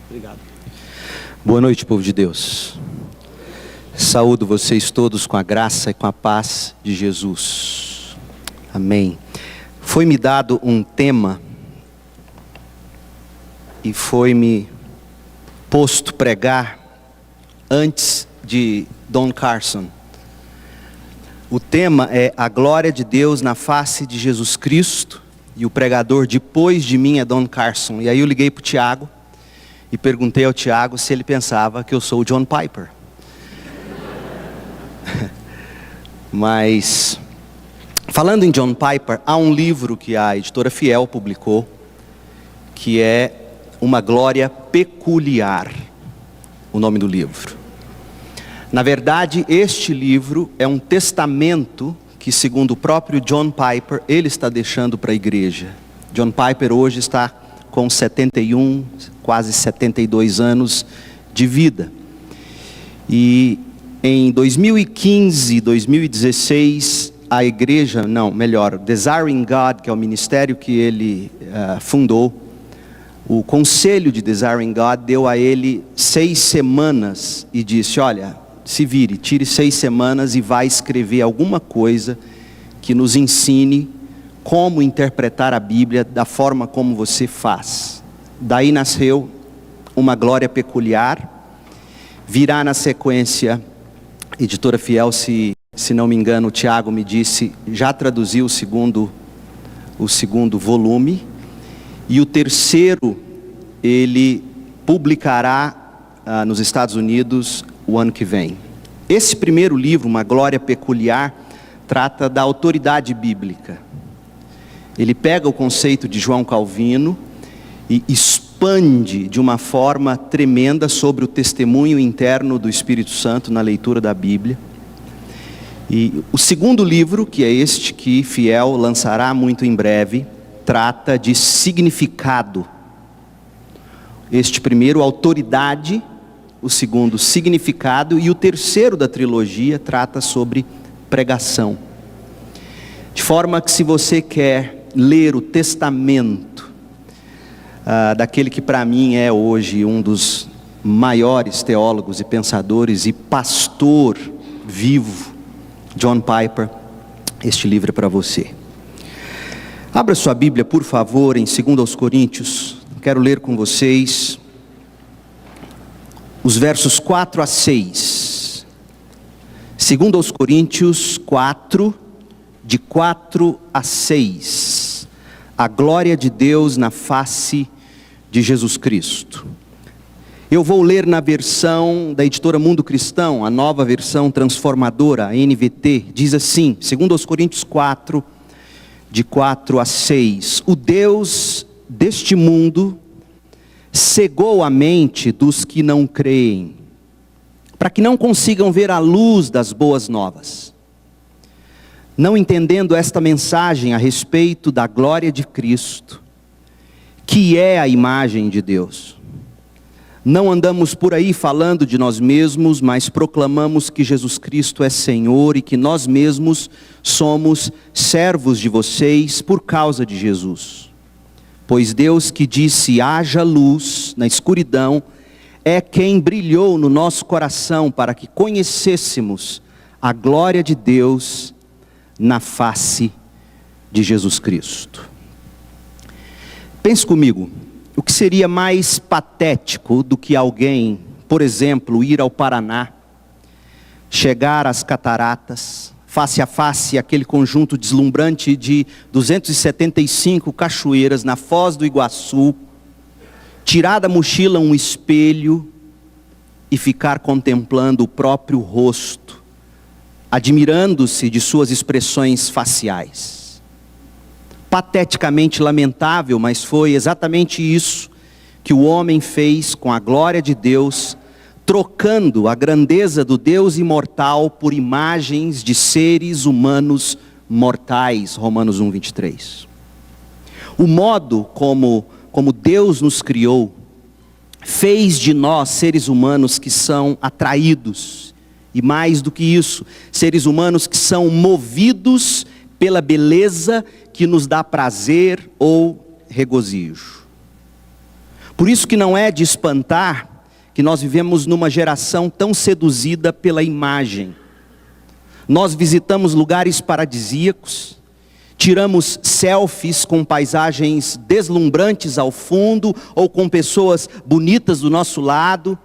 Obrigado. Boa noite, povo de Deus. Saúdo vocês todos com a graça e com a paz de Jesus. Amém. Foi-me dado um tema e foi-me posto pregar antes de Don Carson. O tema é a glória de Deus na face de Jesus Cristo, e o pregador depois de mim é Don Carson. E aí eu liguei para o Tiago e perguntei ao Tiago se ele pensava que eu sou o John Piper. Mas, falando em John Piper, há um livro que a editora Fiel publicou, que é Uma Glória Peculiar, o nome do livro. Na verdade, este livro é um testamento que, segundo o próprio John Piper, ele está deixando para a igreja. John Piper hoje está com 71, quase 72 anos de vida. E em 2015, 2016, a igreja, Desiring God, que é o ministério que ele fundou, o conselho de Desiring God deu a ele 6 semanas e disse: olha, se vire, tire 6 semanas e vai escrever alguma coisa que nos ensine como interpretar a Bíblia da forma como você faz. Daí nasceu Uma Glória Peculiar. Virá na sequência, editora Fiel, se não me engano, o Tiago me disse, já traduziu o segundo volume. E o terceiro, ele publicará nos Estados Unidos o ano que vem. Esse primeiro livro, Uma Glória Peculiar, trata da autoridade bíblica. Ele pega o conceito de João Calvino e expande de uma forma tremenda sobre o testemunho interno do Espírito Santo na leitura da Bíblia. E o segundo livro, que é este que Fiel lançará muito em breve, trata de significado. Este primeiro, autoridade; o segundo, significado; e o terceiro da trilogia trata sobre pregação. De forma que, se você quer ler o testamento daquele que para mim é hoje um dos maiores teólogos e pensadores e pastor vivo, John Piper, este livro é para você. Abra sua Bíblia, por favor, em 2 Coríntios. Quero ler com vocês os versos 4 a 6. 2 Coríntios 4, de 4 a 6. A glória de Deus na face de Jesus Cristo. Eu vou ler na versão da editora Mundo Cristão, a nova versão transformadora, a NVT. Diz assim, 2 Coríntios 4, de 4 a 6. O Deus deste mundo cegou a mente dos que não creem, para que não consigam ver a luz das boas novas. Não entendendo esta mensagem a respeito da glória de Cristo, que é a imagem de Deus. Não andamos por aí falando de nós mesmos, mas proclamamos que Jesus Cristo é Senhor e que nós mesmos somos servos de vocês por causa de Jesus. Pois Deus, que disse haja luz na escuridão, é quem brilhou no nosso coração para que conhecêssemos a glória de Deus na face de Jesus Cristo. Pense comigo, o que seria mais patético do que alguém, por exemplo, ir ao Paraná, chegar às cataratas, face a face aquele conjunto deslumbrante de 275 cachoeiras na Foz do Iguaçu, tirar da mochila um espelho e ficar contemplando o próprio rosto, admirando-se de suas expressões faciais. Pateticamente lamentável, mas foi exatamente isso que o homem fez com a glória de Deus, trocando a grandeza do Deus imortal por imagens de seres humanos mortais, Romanos 1, 23. O modo como Deus nos criou, fez de nós seres humanos que são atraídos, e mais do que isso, seres humanos que são movidos pela beleza que nos dá prazer ou regozijo. Por isso que não é de espantar que nós vivemos numa geração tão seduzida pela imagem. Nós visitamos lugares paradisíacos, tiramos selfies com paisagens deslumbrantes ao fundo, ou com pessoas bonitas do nosso lado.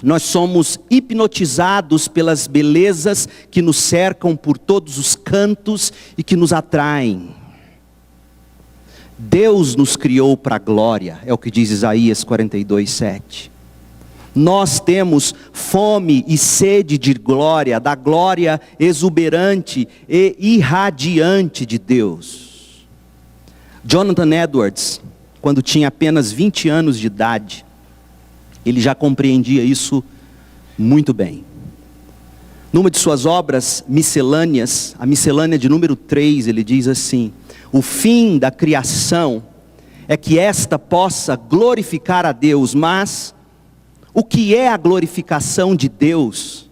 Nós somos hipnotizados pelas belezas que nos cercam por todos os cantos e que nos atraem. Deus nos criou para a glória, é o que diz Isaías 42:7. Nós temos fome e sede de glória, da glória exuberante e irradiante de Deus. Jonathan Edwards, quando tinha apenas 20 anos de idade, ele já compreendia isso muito bem. Numa de suas obras miscelâneas, a miscelânea de número 3, ele diz assim: o fim da criação é que esta possa glorificar a Deus, mas o que é a glorificação de Deus,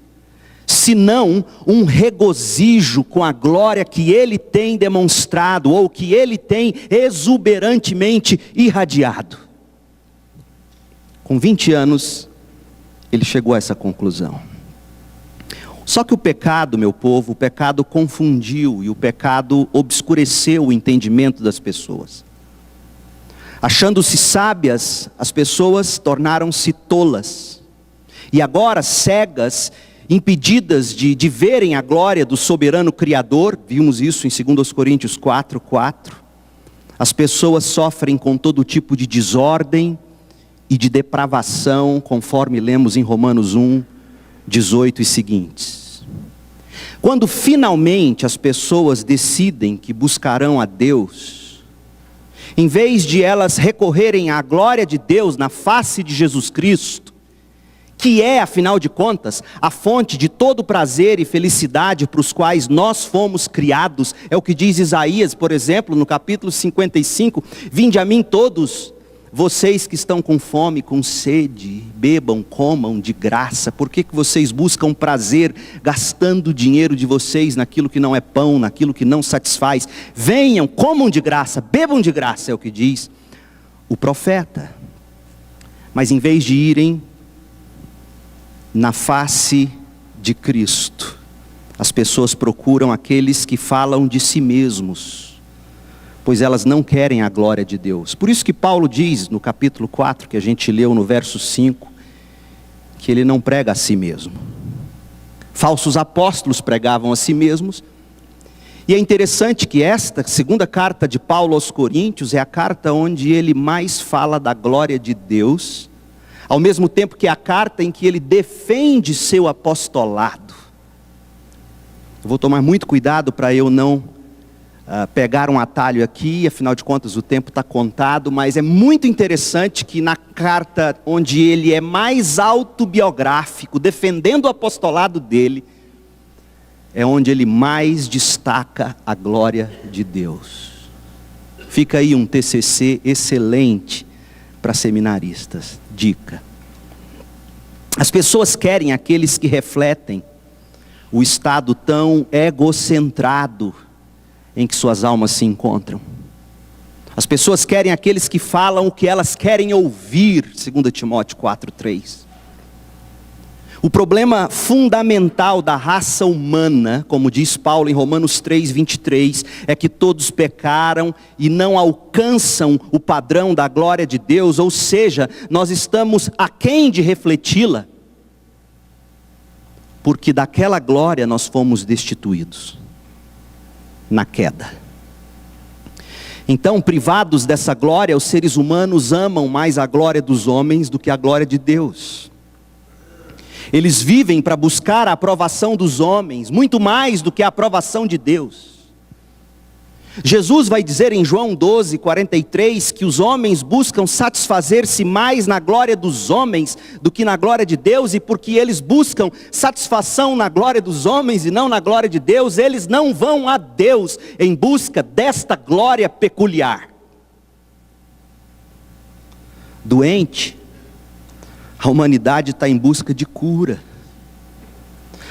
senão um regozijo com a glória que Ele tem demonstrado, ou que Ele tem exuberantemente irradiado? Com 20 anos, ele chegou a essa conclusão. Só que o pecado, meu povo, o pecado confundiu e o pecado obscureceu o entendimento das pessoas. Achando-se sábias, as pessoas tornaram-se tolas. E agora, cegas, impedidas de verem a glória do soberano Criador, vimos isso em 2 Coríntios 4:4, as pessoas sofrem com todo tipo de desordem e de depravação, conforme lemos em Romanos 1:18 e seguintes. Quando finalmente as pessoas decidem que buscarão a Deus, em vez de elas recorrerem à glória de Deus na face de Jesus Cristo, que é, afinal de contas, a fonte de todo prazer e felicidade para os quais nós fomos criados, é o que diz Isaías, por exemplo, no capítulo 55, vinde a mim todos, vocês que estão com fome, com sede, bebam, comam de graça. Por que vocês buscam prazer, gastando o dinheiro de vocês naquilo que não é pão, naquilo que não satisfaz? Venham, comam de graça, bebam de graça, é o que diz o profeta. Mas em vez de irem na face de Cristo, as pessoas procuram aqueles que falam de si mesmos, pois elas não querem a glória de Deus. Por isso que Paulo diz no capítulo 4, que a gente leu no verso 5, que ele não prega a si mesmo. Falsos apóstolos pregavam a si mesmos. E é interessante que esta segunda carta de Paulo aos Coríntios é a carta onde ele mais fala da glória de Deus, ao mesmo tempo que é a carta em que ele defende seu apostolado. Eu vou tomar muito cuidado para eu não pegar um atalho aqui, afinal de contas o tempo está contado, mas é muito interessante que na carta onde ele é mais autobiográfico, defendendo o apostolado dele, é onde ele mais destaca a glória de Deus. Fica aí um TCC excelente para seminaristas, dica. As pessoas querem aqueles que refletem o estado tão egocentrado em que suas almas se encontram. As pessoas querem aqueles que falam o que elas querem ouvir, 2 Timóteo 4:3. O problema fundamental da raça humana, como diz Paulo em Romanos 3:23, é que todos pecaram e não alcançam o padrão da glória de Deus, ou seja, nós estamos aquém de refleti-la, porque daquela glória nós fomos destituídos na queda. Então, privados dessa glória, os seres humanos amam mais a glória dos homens do que a glória de Deus. Eles vivem para buscar a aprovação dos homens, muito mais do que a aprovação de Deus. Jesus vai dizer em João 12:43 que os homens buscam satisfazer-se mais na glória dos homens do que na glória de Deus, e porque eles buscam satisfação na glória dos homens e não na glória de Deus, eles não vão a Deus em busca desta glória peculiar. Doente, a humanidade está em busca de cura.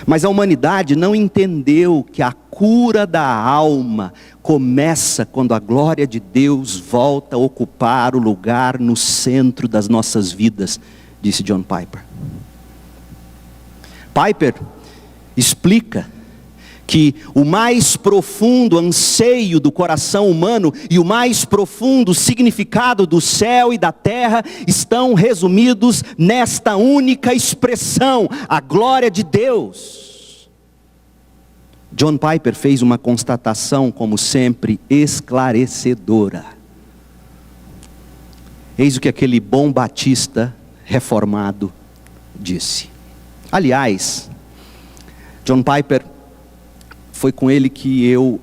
Mas a humanidade não entendeu que a cura da alma começa quando a glória de Deus volta a ocupar o lugar no centro das nossas vidas, disse John Piper. Piper explica que o mais profundo anseio do coração humano e o mais profundo significado do céu e da terra estão resumidos nesta única expressão: a glória de Deus. John Piper fez uma constatação, como sempre, esclarecedora. Eis o que aquele bom batista reformado disse. Aliás, John Piper, foi com ele que eu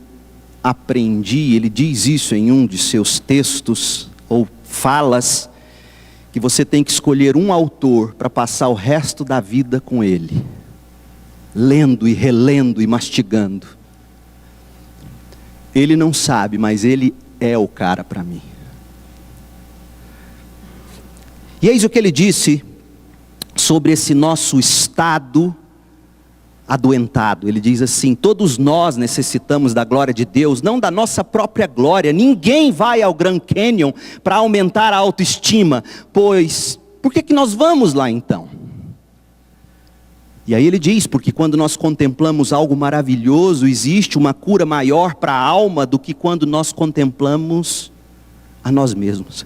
aprendi, ele diz isso em um de seus textos ou falas, que você tem que escolher um autor para passar o resto da vida com ele, lendo e relendo e mastigando. Ele não sabe, mas ele é o cara para mim. E eis o que ele disse sobre esse nosso estado adoentado. Ele diz assim: todos nós necessitamos da glória de Deus, não da nossa própria glória. Ninguém vai ao Grand Canyon para aumentar a autoestima, pois, por que nós vamos lá então? E aí ele diz, porque quando nós contemplamos algo maravilhoso, existe uma cura maior para a alma do que quando nós contemplamos a nós mesmos.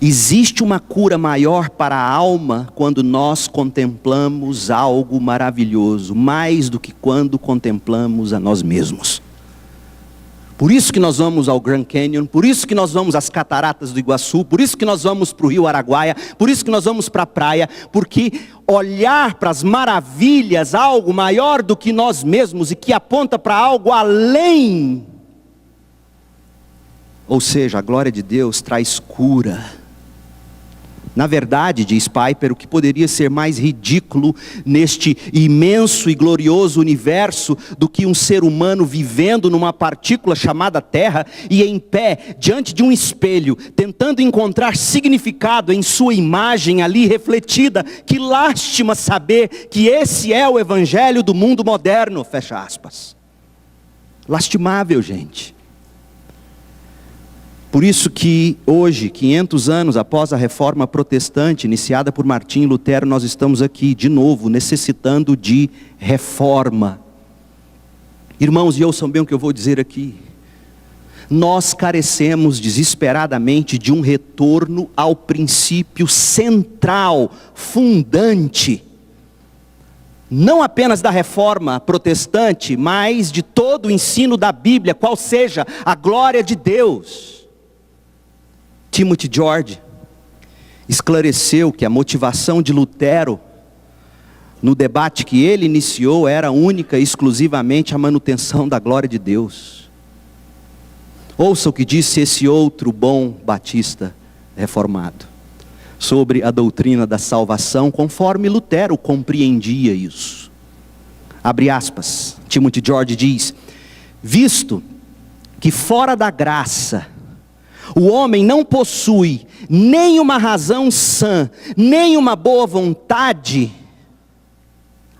Existe uma cura maior para a alma quando nós contemplamos algo maravilhoso, mais do que quando contemplamos a nós mesmos. Por isso que nós vamos ao Grand Canyon, por isso que nós vamos às cataratas do Iguaçu, por isso que nós vamos para o Rio Araguaia, por isso que nós vamos para a praia, porque olhar para as maravilhas, algo maior do que nós mesmos e que aponta para algo além, ou seja, a glória de Deus traz cura. Na verdade, diz Piper, o que poderia ser mais ridículo neste imenso e glorioso universo do que um ser humano vivendo numa partícula chamada Terra e em pé diante de um espelho, tentando encontrar significado em sua imagem ali refletida. Que lástima saber que esse é o evangelho do mundo moderno, fecha aspas. Lastimável, gente. Por isso que hoje, 500 anos após a reforma protestante, iniciada por Martim Lutero, nós estamos aqui de novo, necessitando de reforma. Irmãos, e ouçam bem o que eu vou dizer aqui. Nós carecemos desesperadamente de um retorno ao princípio central, fundante, não apenas da reforma protestante, mas de todo o ensino da Bíblia, qual seja a glória de Deus. Timothy George esclareceu que a motivação de Lutero, no debate que ele iniciou, era única e exclusivamente a manutenção da glória de Deus. Ouça o que disse esse outro bom batista reformado, sobre a doutrina da salvação, conforme Lutero compreendia isso. Abre aspas, Timothy George diz: visto que fora da graça, o homem não possui nem uma razão sã, nem uma boa vontade.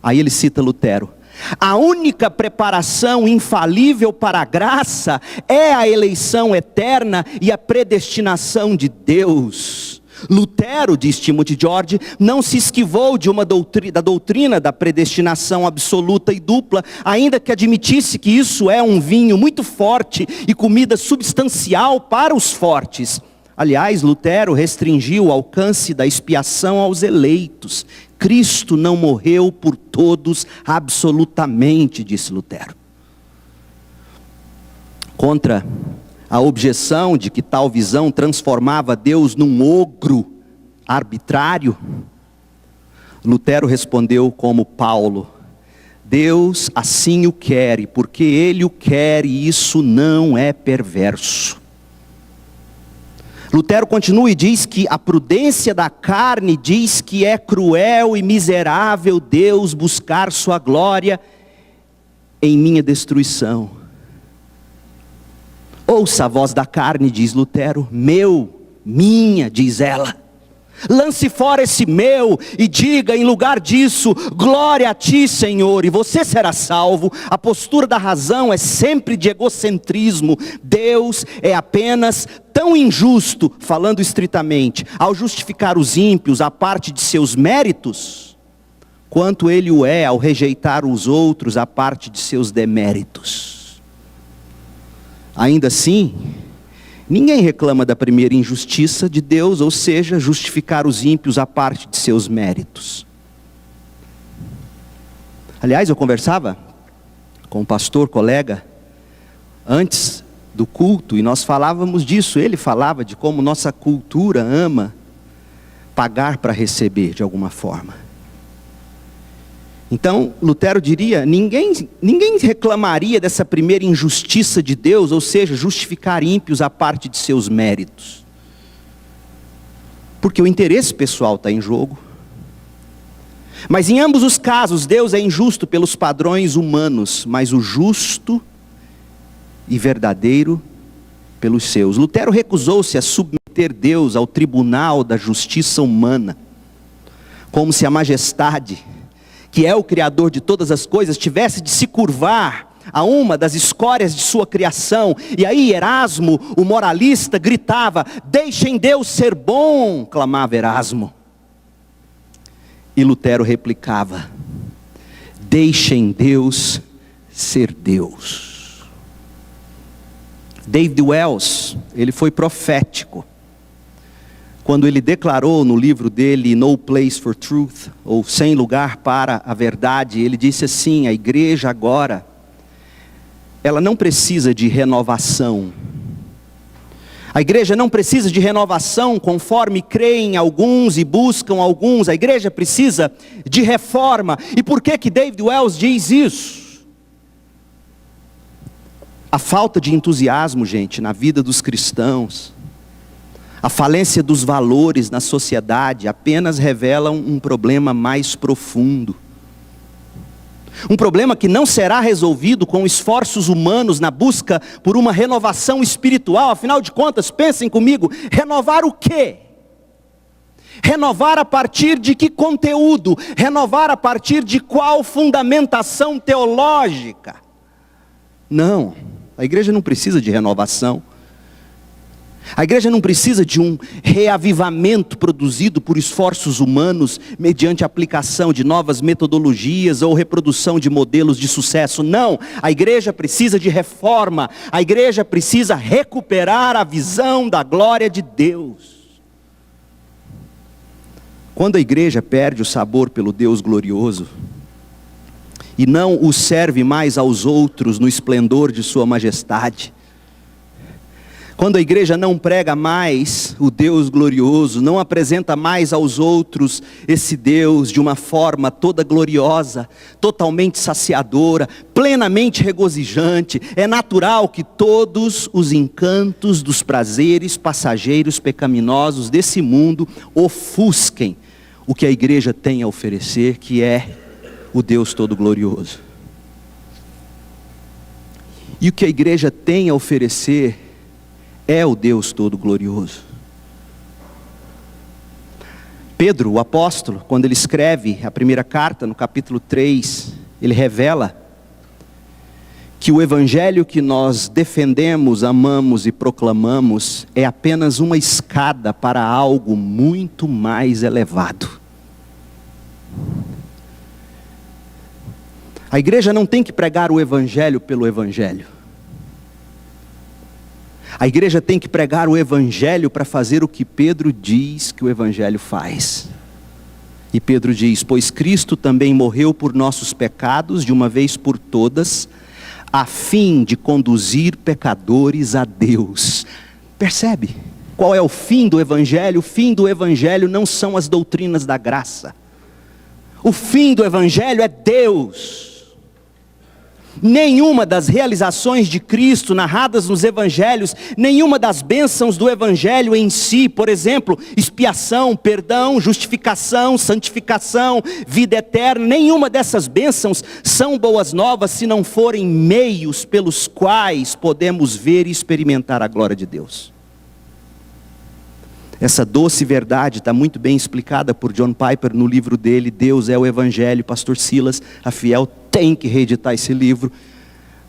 Aí ele cita Lutero: a única preparação infalível para a graça é a eleição eterna e a predestinação de Deus. Lutero, diz Timothy George, não se esquivou de da doutrina da predestinação absoluta e dupla, ainda que admitisse que isso é um vinho muito forte e comida substancial para os fortes. Aliás, Lutero restringiu o alcance da expiação aos eleitos. Cristo não morreu por todos absolutamente, disse Lutero. Contra a objeção de que tal visão transformava Deus num ogro arbitrário, Lutero respondeu como Paulo: Deus assim o quer, e porque Ele o quer, e isso não é perverso. Lutero continua e diz que a prudência da carne diz que é cruel e miserável Deus buscar sua glória em minha destruição. Ouça a voz da carne, diz Lutero. Minha, diz ela. Lance fora esse meu e diga em lugar disso, glória a ti, Senhor, e você será salvo. A postura da razão é sempre de egocentrismo. Deus é apenas tão injusto, falando estritamente, ao justificar os ímpios à parte de seus méritos, quanto ele o é ao rejeitar os outros à parte de seus deméritos. Ainda assim, ninguém reclama da primeira injustiça de Deus, ou seja, justificar os ímpios à parte de seus méritos. Aliás, eu conversava com um pastor, colega, antes do culto, e nós falávamos disso. Ele falava de como nossa cultura ama pagar para receber de alguma forma. Então, Lutero diria, ninguém reclamaria dessa primeira injustiça de Deus, ou seja, justificar ímpios à parte de seus méritos. Porque o interesse pessoal está em jogo. Mas em ambos os casos, Deus é injusto pelos padrões humanos, mas o justo e verdadeiro pelos seus. Lutero recusou-se a submeter Deus ao tribunal da justiça humana, como se a majestade, que é o Criador de todas as coisas, tivesse de se curvar a uma das escórias de sua criação. E aí Erasmo, o moralista, gritava, deixem Deus ser bom, clamava Erasmo. E Lutero replicava, deixem Deus ser Deus. David Wells, ele foi profético, quando ele declarou no livro dele, No Place for Truth, ou Sem Lugar para a Verdade, ele disse assim, a igreja agora, ela não precisa de renovação. A igreja não precisa de renovação conforme creem alguns e buscam alguns. A igreja precisa de reforma. E por que David Wells diz isso? A falta de entusiasmo, gente, na vida dos cristãos, a falência dos valores na sociedade apenas revelam um problema mais profundo. Um problema que não será resolvido com esforços humanos na busca por uma renovação espiritual. Afinal de contas, pensem comigo, renovar o quê? Renovar a partir de que conteúdo? Renovar a partir de qual fundamentação teológica? Não, a igreja não precisa de renovação. A igreja não precisa de um reavivamento produzido por esforços humanos mediante a aplicação de novas metodologias ou reprodução de modelos de sucesso. Não, a igreja precisa de reforma. A igreja precisa recuperar a visão da glória de Deus. Quando a igreja perde o sabor pelo Deus glorioso e não o serve mais aos outros no esplendor de sua majestade, quando a igreja não prega mais o Deus glorioso, não apresenta mais aos outros esse Deus de uma forma toda gloriosa, totalmente saciadora, plenamente regozijante, é natural que todos os encantos dos prazeres passageiros pecaminosos desse mundo ofusquem o que a igreja tem a oferecer, que é o Deus todo glorioso. E o que a igreja tem a oferecer é o Deus todo glorioso. Pedro, o apóstolo, quando ele escreve a primeira carta, no capítulo 3, ele revela que o evangelho que nós defendemos, amamos e proclamamos é apenas uma escada para algo muito mais elevado. A igreja não tem que pregar o evangelho pelo evangelho. A igreja tem que pregar o evangelho para fazer o que Pedro diz que o evangelho faz. E Pedro diz, pois Cristo também morreu por nossos pecados, de uma vez por todas, a fim de conduzir pecadores a Deus. Percebe? Qual é o fim do evangelho? O fim do evangelho não são as doutrinas da graça. O fim do evangelho é Deus. Nenhuma das realizações de Cristo narradas nos evangelhos, nenhuma das bênçãos do evangelho em si, por exemplo, expiação, perdão, justificação, santificação, vida eterna, nenhuma dessas bênçãos são boas novas se não forem meios pelos quais podemos ver e experimentar a glória de Deus. Essa doce verdade está muito bem explicada por John Piper no livro dele, Deus é o Evangelho. Pastor Silas, a Fiel, tem que reeditar esse livro.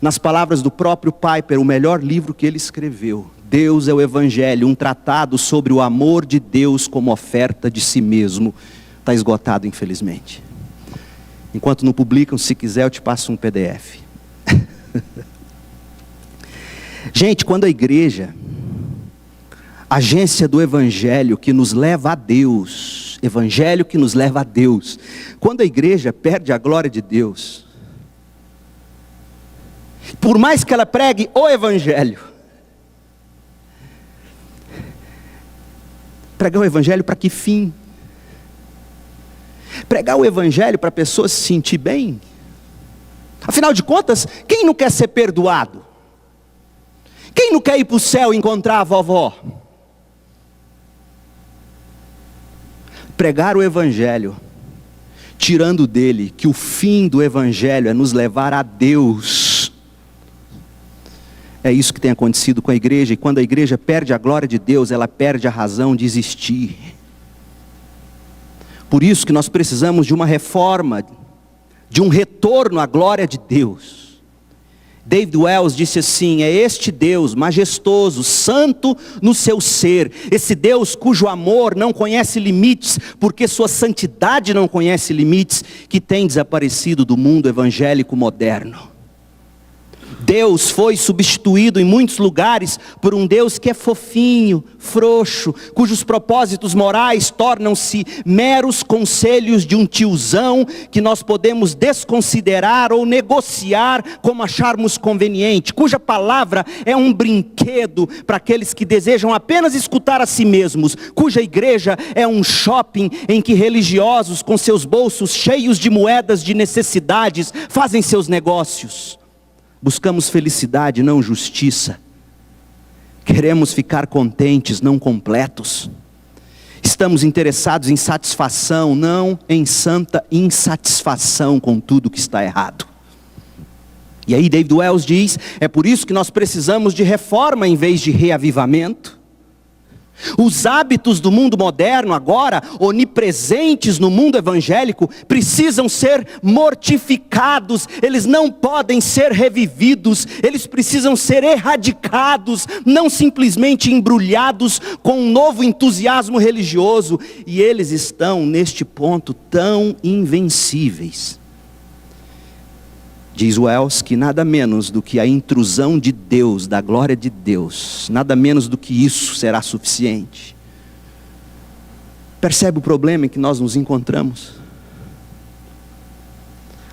Nas palavras do próprio Piper, o melhor livro que ele escreveu, Deus é o Evangelho, um tratado sobre o amor de Deus como oferta de si mesmo. Está esgotado, infelizmente. Enquanto não publicam, se quiser eu te passo um PDF. Gente, quando a igreja, agência do Evangelho que nos leva a Deus, Evangelho que nos leva a Deus, quando a igreja perde a glória de Deus, por mais que ela pregue o Evangelho, pregar o Evangelho para que fim? Pregar o Evangelho para a pessoa se sentir bem? Afinal de contas, quem não quer ser perdoado? Quem não quer ir para o céu e encontrar a vovó? Pregar o Evangelho, tirando dele que o fim do Evangelho é nos levar a Deus. É isso que tem acontecido com a igreja, e quando a igreja perde a glória de Deus, ela perde a razão de existir. Por isso que nós precisamos de uma reforma, de um retorno à glória de Deus. David Wells disse assim: é este Deus majestoso, santo no seu ser, esse Deus cujo amor não conhece limites, porque sua santidade não conhece limites, que tem desaparecido do mundo evangélico moderno. Deus foi substituído em muitos lugares por um Deus que é fofinho, frouxo, cujos propósitos morais tornam-se meros conselhos de um tiozão que nós podemos desconsiderar ou negociar como acharmos conveniente, cuja palavra é um brinquedo para aqueles que desejam apenas escutar a si mesmos, cuja igreja é um shopping em que religiosos com seus bolsos cheios de moedas de necessidades fazem seus negócios. Buscamos felicidade, não justiça. Queremos ficar contentes, não completos. Estamos interessados em satisfação, não em santa insatisfação com tudo que está errado. E aí David Wells diz, é por isso que nós precisamos de reforma em vez de reavivamento. Os hábitos do mundo moderno agora, onipresentes no mundo evangélico, precisam ser mortificados, eles não podem ser revividos, eles precisam ser erradicados, não simplesmente embrulhados com um novo entusiasmo religioso, e eles estão neste ponto tão invencíveis. Diz Wells que nada menos do que a intrusão de Deus, da glória de Deus, nada menos do que isso será suficiente. Percebe o problema em que nós nos encontramos?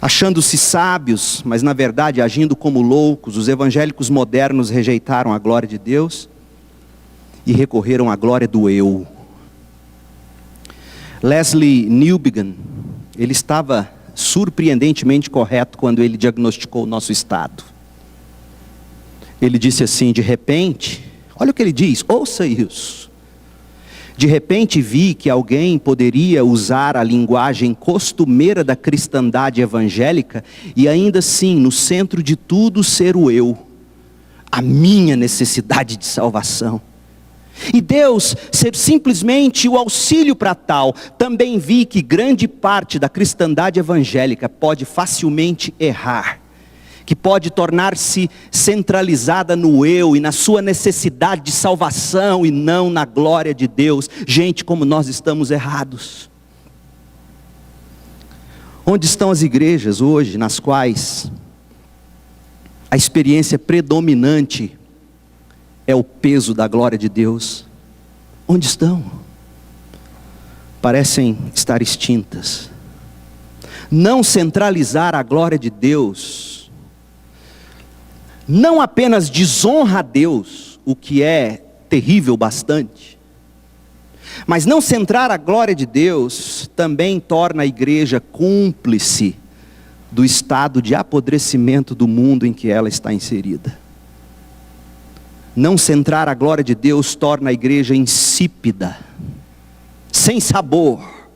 Achando-se sábios, mas na verdade agindo como loucos, os evangélicos modernos rejeitaram a glória de Deus e recorreram à glória do eu. Leslie Newbigin, ele estava surpreendentemente correto quando ele diagnosticou o nosso estado. Ele disse assim, de repente, olha o que ele diz, ouça isso. De repente vi que alguém poderia usar a linguagem costumeira da cristandade evangélica e ainda assim, no centro de tudo, ser o eu, a minha necessidade de salvação. E Deus ser simplesmente o auxílio para tal. Também vi que grande parte da cristandade evangélica pode facilmente errar, que pode tornar-se centralizada no eu e na sua necessidade de salvação e não na glória de Deus. Gente, como nós estamos errados. Onde estão as igrejas hoje nas quais a experiência predominante é o peso da glória de Deus? Onde estão? Parecem estar extintas. Não centralizar a glória de Deus não apenas desonra a Deus, o que é terrível bastante, mas não centrar a glória de Deus também torna a igreja cúmplice do estado de apodrecimento do mundo em que ela está inserida. Não centrar a glória de Deus torna a igreja insípida, sem sabor.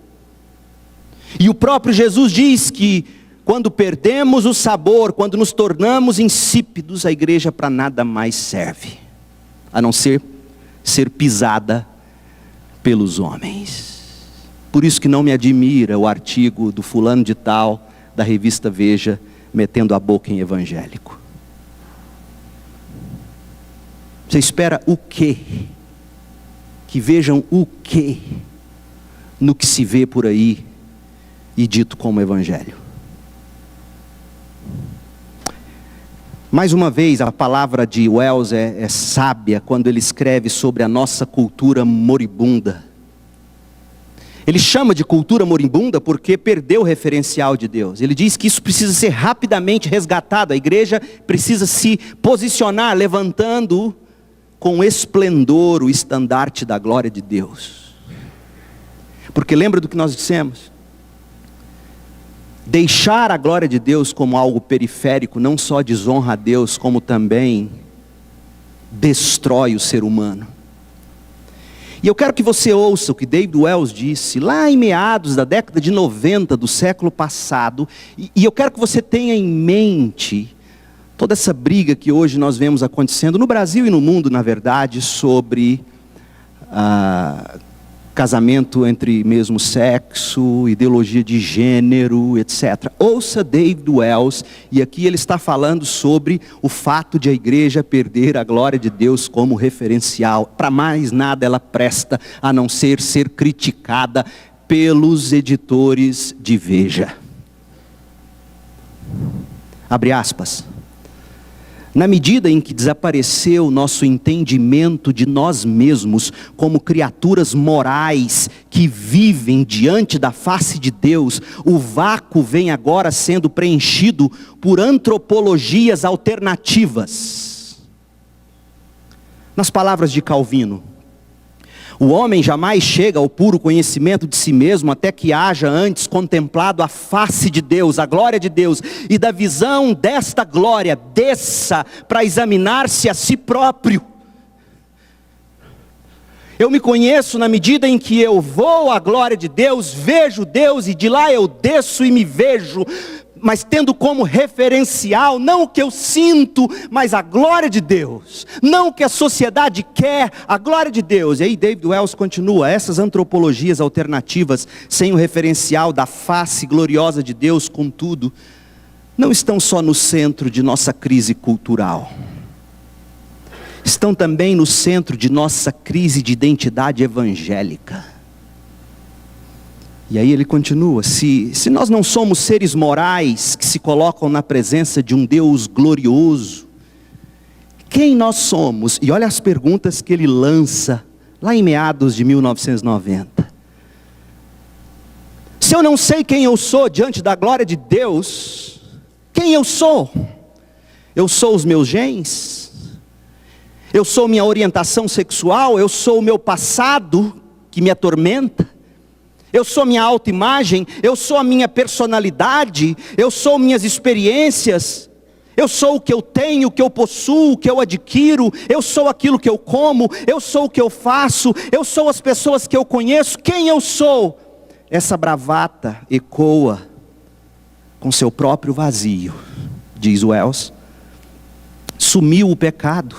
E o próprio Jesus diz que quando perdemos o sabor, quando nos tornamos insípidos, a igreja para nada mais serve, a não ser pisada pelos homens. Por isso que não me admira o artigo do fulano de tal, da revista Veja, metendo a boca em evangélico. Você espera o quê? Que vejam o quê no que se vê por aí e dito como evangelho? Mais uma vez, a palavra de Wells é sábia quando ele escreve sobre a nossa cultura moribunda. Ele chama de cultura moribunda porque perdeu o referencial de Deus. Ele diz que isso precisa ser rapidamente resgatado. A igreja precisa se posicionar, levantando com esplendor o estandarte da glória de Deus. Porque lembra do que nós dissemos? Deixar a glória de Deus como algo periférico não só desonra a Deus, como também destrói o ser humano. E eu quero que você ouça o que David Wells disse lá em meados da década de 90 do século passado, e eu quero que você tenha em mente toda essa briga que hoje nós vemos acontecendo no Brasil e no mundo, na verdade, sobre casamento entre mesmo sexo, ideologia de gênero, etc. Ouça David Wells, e aqui ele está falando sobre o fato de a igreja perder a glória de Deus como referencial. Para mais nada ela presta, a não ser criticada pelos editores de Veja. Abre aspas. Na medida em que desapareceu nosso entendimento de nós mesmos como criaturas morais que vivem diante da face de Deus, o vácuo vem agora sendo preenchido por antropologias alternativas. Nas palavras de Calvino, o homem jamais chega ao puro conhecimento de si mesmo até que haja antes contemplado a face de Deus, a glória de Deus, e da visão desta glória desça para examinar-se a si próprio. Eu me conheço na medida em que eu vou à glória de Deus, vejo Deus e de lá eu desço e me vejo, mas tendo como referencial, não o que eu sinto, mas a glória de Deus. Não o que a sociedade quer, a glória de Deus. E aí David Wells continua, essas antropologias alternativas, sem o referencial da face gloriosa de Deus, contudo, não estão só no centro de nossa crise cultural. Estão também no centro de nossa crise de identidade evangélica. E aí ele continua, se nós não somos seres morais que se colocam na presença de um Deus glorioso, quem nós somos? E olha as perguntas que ele lança lá em meados de 1990. Se eu não sei quem eu sou diante da glória de Deus, quem eu sou? Eu sou os meus genes? Eu sou minha orientação sexual? Eu sou o meu passado que me atormenta? Eu sou minha autoimagem, eu sou a minha personalidade, eu sou minhas experiências, eu sou o que eu tenho, o que eu possuo, o que eu adquiro, eu sou aquilo que eu como, eu sou o que eu faço, eu sou as pessoas que eu conheço, quem eu sou? Essa bravata ecoa com seu próprio vazio, diz Wells. Sumiu o pecado,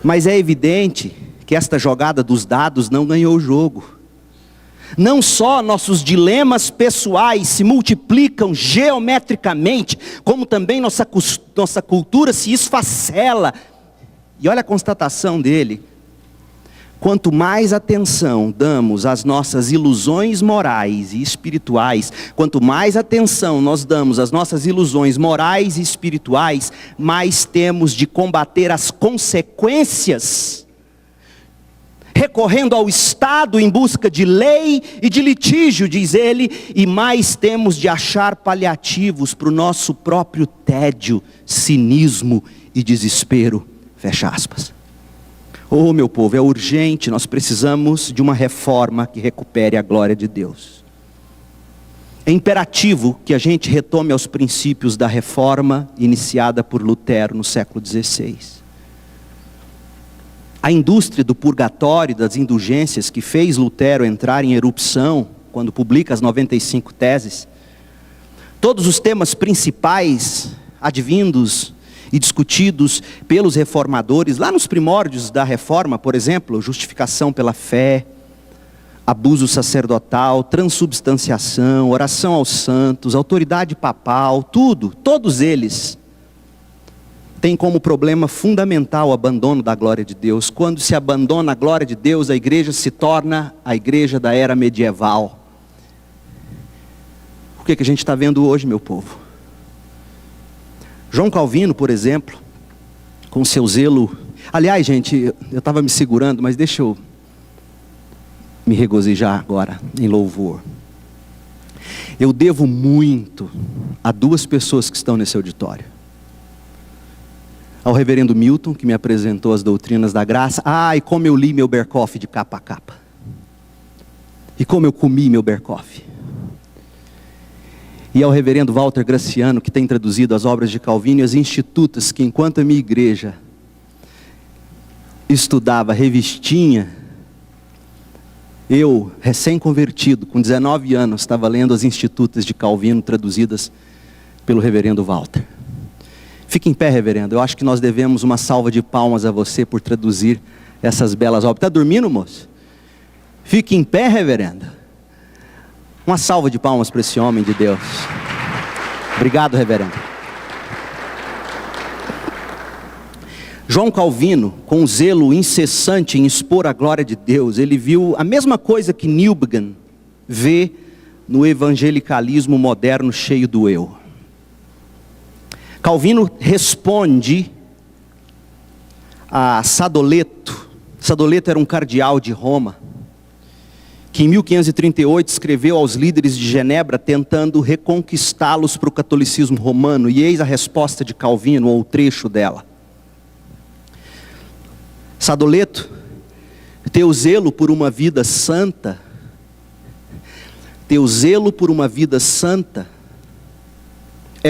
mas é evidente que esta jogada dos dados não ganhou o jogo. Não só nossos dilemas pessoais se multiplicam geometricamente, como também nossa cultura se esfacela. E olha a constatação dele. Quanto mais atenção damos às nossas ilusões morais e espirituais, quanto mais atenção nós damos às nossas ilusões morais e espirituais, mais temos de combater as consequências, recorrendo ao Estado em busca de lei e de litígio, diz ele, e mais temos de achar paliativos para o nosso próprio tédio, cinismo e desespero. Fecha aspas. Oh, meu povo, é urgente, nós precisamos de uma reforma que recupere a glória de Deus. É imperativo que a gente retome aos princípios da reforma iniciada por Lutero no século XVI. A indústria do purgatório, das indulgências, que fez Lutero entrar em erupção, quando publica as 95 teses, todos os temas principais, advindos e discutidos pelos reformadores, lá nos primórdios da reforma, por exemplo, justificação pela fé, abuso sacerdotal, transubstanciação, oração aos santos, autoridade papal, todos eles têm como problema fundamental o abandono da glória de Deus. Quando se abandona a glória de Deus, a igreja se torna a igreja da era medieval. O que a gente está vendo hoje, meu povo? João Calvino, por exemplo, com seu zelo... Aliás, gente, eu estava me segurando, mas deixa eu me regozijar agora em louvor. Eu devo muito a duas pessoas que estão nesse auditório. Ao reverendo Milton, que me apresentou as doutrinas da graça. E como eu li meu Berkoff de capa a capa. E como eu comi meu Berkoff. E ao reverendo Walter Graciano, que tem traduzido as obras de Calvino e as institutas, que enquanto a minha igreja estudava revistinha, eu, recém-convertido, com 19 anos, estava lendo as institutas de Calvino, traduzidas pelo reverendo Walter. Fique em pé, reverendo. Eu acho que nós devemos uma salva de palmas a você por traduzir essas belas obras. Está dormindo, moço? Fique em pé, reverendo. Uma salva de palmas para esse homem de Deus. Obrigado, reverendo. João Calvino, com zelo incessante em expor a glória de Deus, ele viu a mesma coisa que Newbigin vê no evangelicalismo moderno cheio do eu. Calvino responde a Sadoleto. Sadoleto era um cardeal de Roma, que em 1538 escreveu aos líderes de Genebra tentando reconquistá-los para o catolicismo romano. E eis a resposta de Calvino, ou o trecho dela. Sadoleto, teu zelo por uma vida santa, é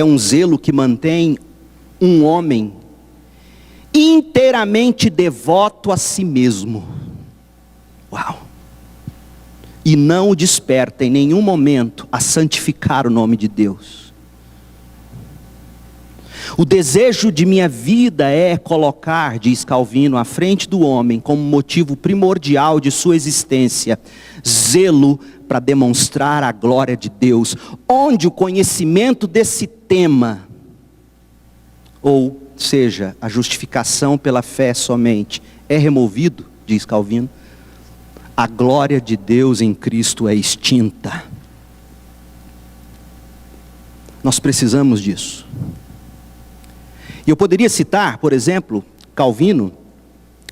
um zelo que mantém um homem inteiramente devoto a si mesmo. Uau! E não o desperta em nenhum momento a santificar o nome de Deus. O desejo de minha vida é colocar, diz Calvino, à frente do homem, como motivo primordial de sua existência, zelo para demonstrar a glória de Deus. Onde o conhecimento desse tema, ou seja, a justificação pela fé somente, é removido, diz Calvino, a glória de Deus em Cristo é extinta. Nós precisamos disso. E eu poderia citar, por exemplo, Calvino,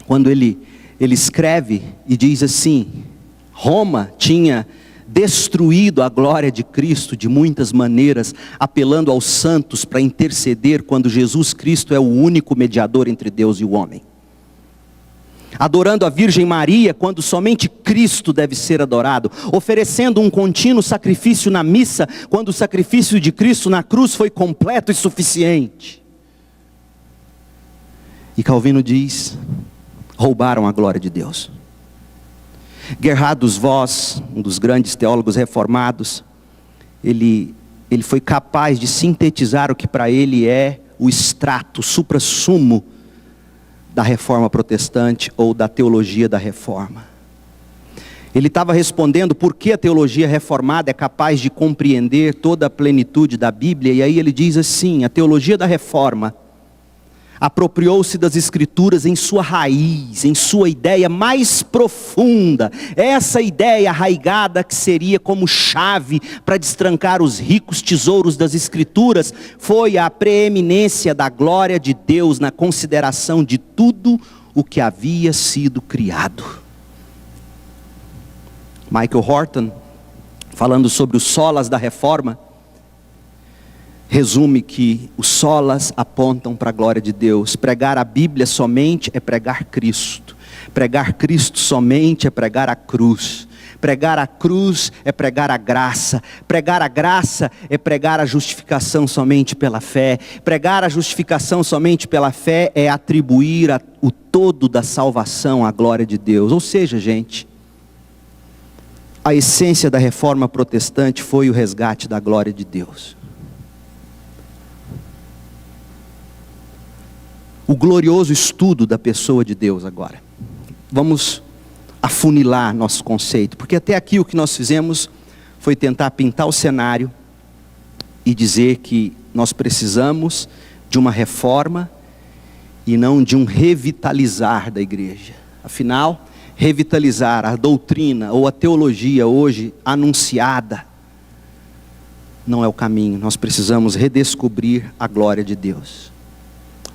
quando ele escreve e diz assim: Roma tinha destruído a glória de Cristo de muitas maneiras, apelando aos santos para interceder quando Jesus Cristo é o único mediador entre Deus e o homem. Adorando a Virgem Maria quando somente Cristo deve ser adorado, oferecendo um contínuo sacrifício na missa, quando o sacrifício de Cristo na cruz foi completo e suficiente. E Calvino diz: roubaram a glória de Deus. Gerhard dos Voss, um dos grandes teólogos reformados, ele foi capaz de sintetizar o que para ele é o extrato, o suprassumo da reforma protestante ou da teologia da reforma. Ele estava respondendo por que a teologia reformada é capaz de compreender toda a plenitude da Bíblia, e aí ele diz assim: a teologia da reforma apropriou-se das Escrituras em sua raiz, em sua ideia mais profunda. Essa ideia arraigada que seria como chave para destrancar os ricos tesouros das Escrituras, foi a preeminência da glória de Deus na consideração de tudo o que havia sido criado. Michael Horton, falando sobre os solas da reforma, resume que os solas apontam para a glória de Deus. Pregar a Bíblia somente é pregar Cristo. Pregar Cristo somente é pregar a cruz. Pregar a cruz é pregar a graça. Pregar a graça é pregar a justificação somente pela fé. Pregar a justificação somente pela fé é atribuir o todo da salvação à glória de Deus. Ou seja, gente, a essência da reforma protestante foi o resgate da glória de Deus. o glorioso estudo da pessoa de Deus agora. Vamos afunilar nosso conceito, porque até aqui o que nós fizemos foi tentar pintar o cenário e dizer que nós precisamos de uma reforma e não de um revitalizar da igreja. Afinal, revitalizar a doutrina ou a teologia hoje anunciada não é o caminho. Nós precisamos redescobrir a glória de Deus.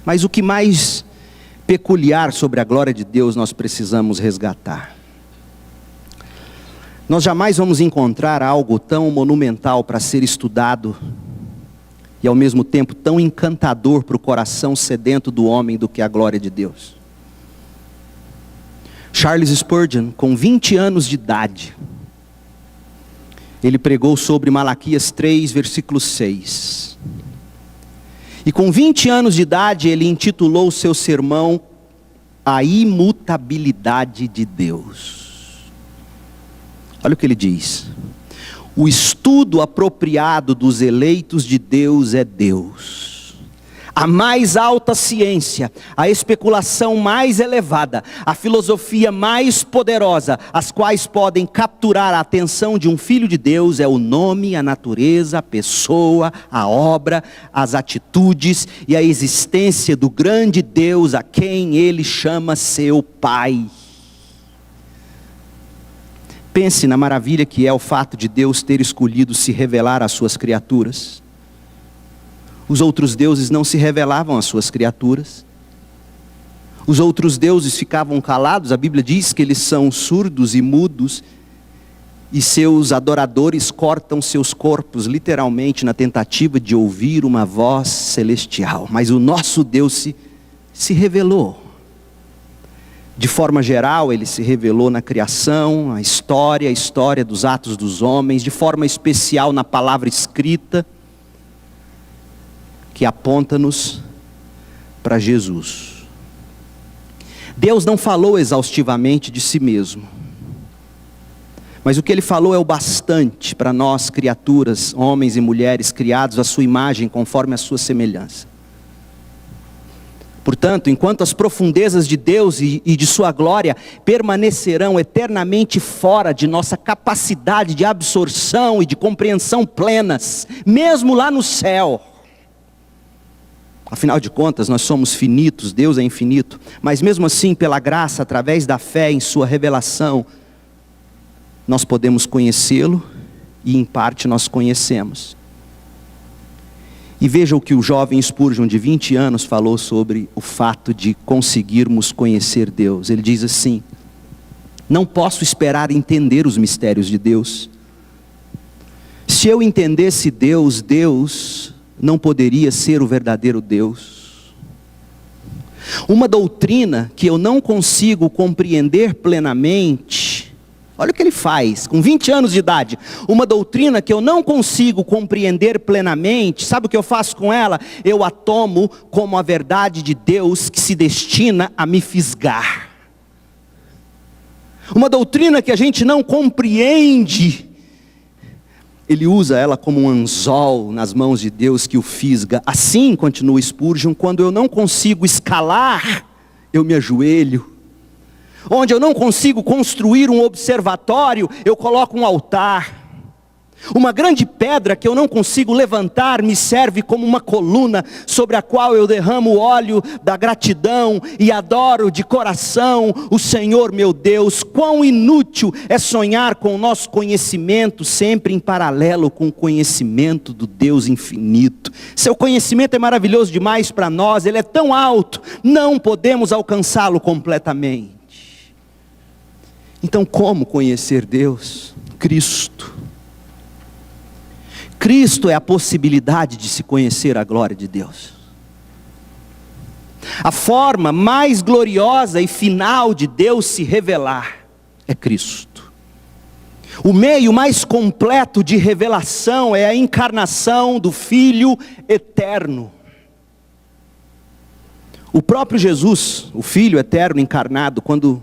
Mas o que mais peculiar sobre a glória de Deus nós precisamos resgatar? Nós jamais vamos encontrar algo tão monumental para ser estudado e ao mesmo tempo tão encantador para o coração sedento do homem do que a glória de Deus. Charles Spurgeon, com 20 anos de idade, ele pregou sobre Malaquias 3, versículo 6. E com 20 anos de idade, ele intitulou o seu sermão A Imutabilidade de Deus. Olha o que ele diz: o estudo apropriado dos eleitos de Deus é Deus. A mais alta ciência, a especulação mais elevada, a filosofia mais poderosa, as quais podem capturar a atenção de um filho de Deus, é o nome, a natureza, a pessoa, a obra, as atitudes e a existência do grande Deus a quem ele chama seu Pai. Pense na maravilha que é o fato de Deus ter escolhido se revelar às suas criaturas. Os outros deuses não se revelavam às suas criaturas. Os outros deuses ficavam calados. A Bíblia diz que eles são surdos e mudos, e seus adoradores cortam seus corpos, literalmente, na tentativa de ouvir uma voz celestial. Mas o nosso Deus se revelou. De forma geral, ele se revelou na criação, a história dos atos dos homens, de forma especial na palavra escrita, que aponta-nos para Jesus. Deus não falou exaustivamente de si mesmo, mas o que ele falou é o bastante para nós, criaturas, homens e mulheres criados à sua imagem, conforme a sua semelhança. Portanto, enquanto as profundezas de Deus e de sua glória permanecerão eternamente fora de nossa capacidade de absorção e de compreensão plenas, mesmo lá no céu. Afinal de contas, nós somos finitos, Deus é infinito, mas mesmo assim, pela graça, através da fé em sua revelação, nós podemos conhecê-lo e em parte nós conhecemos. E veja o que o jovem Spurgeon de 20 anos falou sobre o fato de conseguirmos conhecer Deus. Ele diz assim: não posso esperar entender os mistérios de Deus. Se eu entendesse Deus, Deus não poderia ser o verdadeiro Deus. Uma doutrina que eu não consigo compreender plenamente, olha o que ele faz, com 20 anos de idade. Uma doutrina que eu não consigo compreender plenamente, sabe o que eu faço com ela? Eu a tomo como a verdade de Deus que se destina a me fisgar. Uma doutrina que a gente não compreende, ele usa ela como um anzol nas mãos de Deus que o fisga. Assim, continua Spurgeon, quando eu não consigo escalar, eu me ajoelho. Onde eu não consigo construir um observatório, eu coloco um altar. Uma grande pedra que eu não consigo levantar me serve como uma coluna sobre a qual eu derramo o óleo da gratidão e adoro de coração o Senhor meu Deus. Quão inútil é sonhar com o nosso conhecimento sempre em paralelo com o conhecimento do Deus infinito. Seu conhecimento é maravilhoso demais para nós, ele é tão alto, não podemos alcançá-lo completamente. Então, como conhecer Deus? Cristo. Cristo é a possibilidade de se conhecer a glória de Deus. A forma mais gloriosa e final de Deus se revelar é Cristo. O meio mais completo de revelação é a encarnação do Filho eterno. O próprio Jesus, o Filho eterno encarnado, quando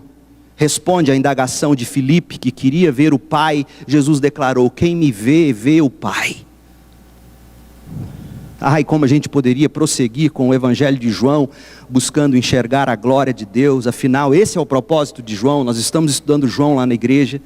responde à indagação de Filipe, que queria ver o Pai, Jesus declarou: quem me vê, vê o Pai. Ai, como a gente poderia prosseguir com o Evangelho de João, buscando enxergar a glória de Deus. Afinal, esse é o propósito de João. Nós estamos estudando João lá na igreja.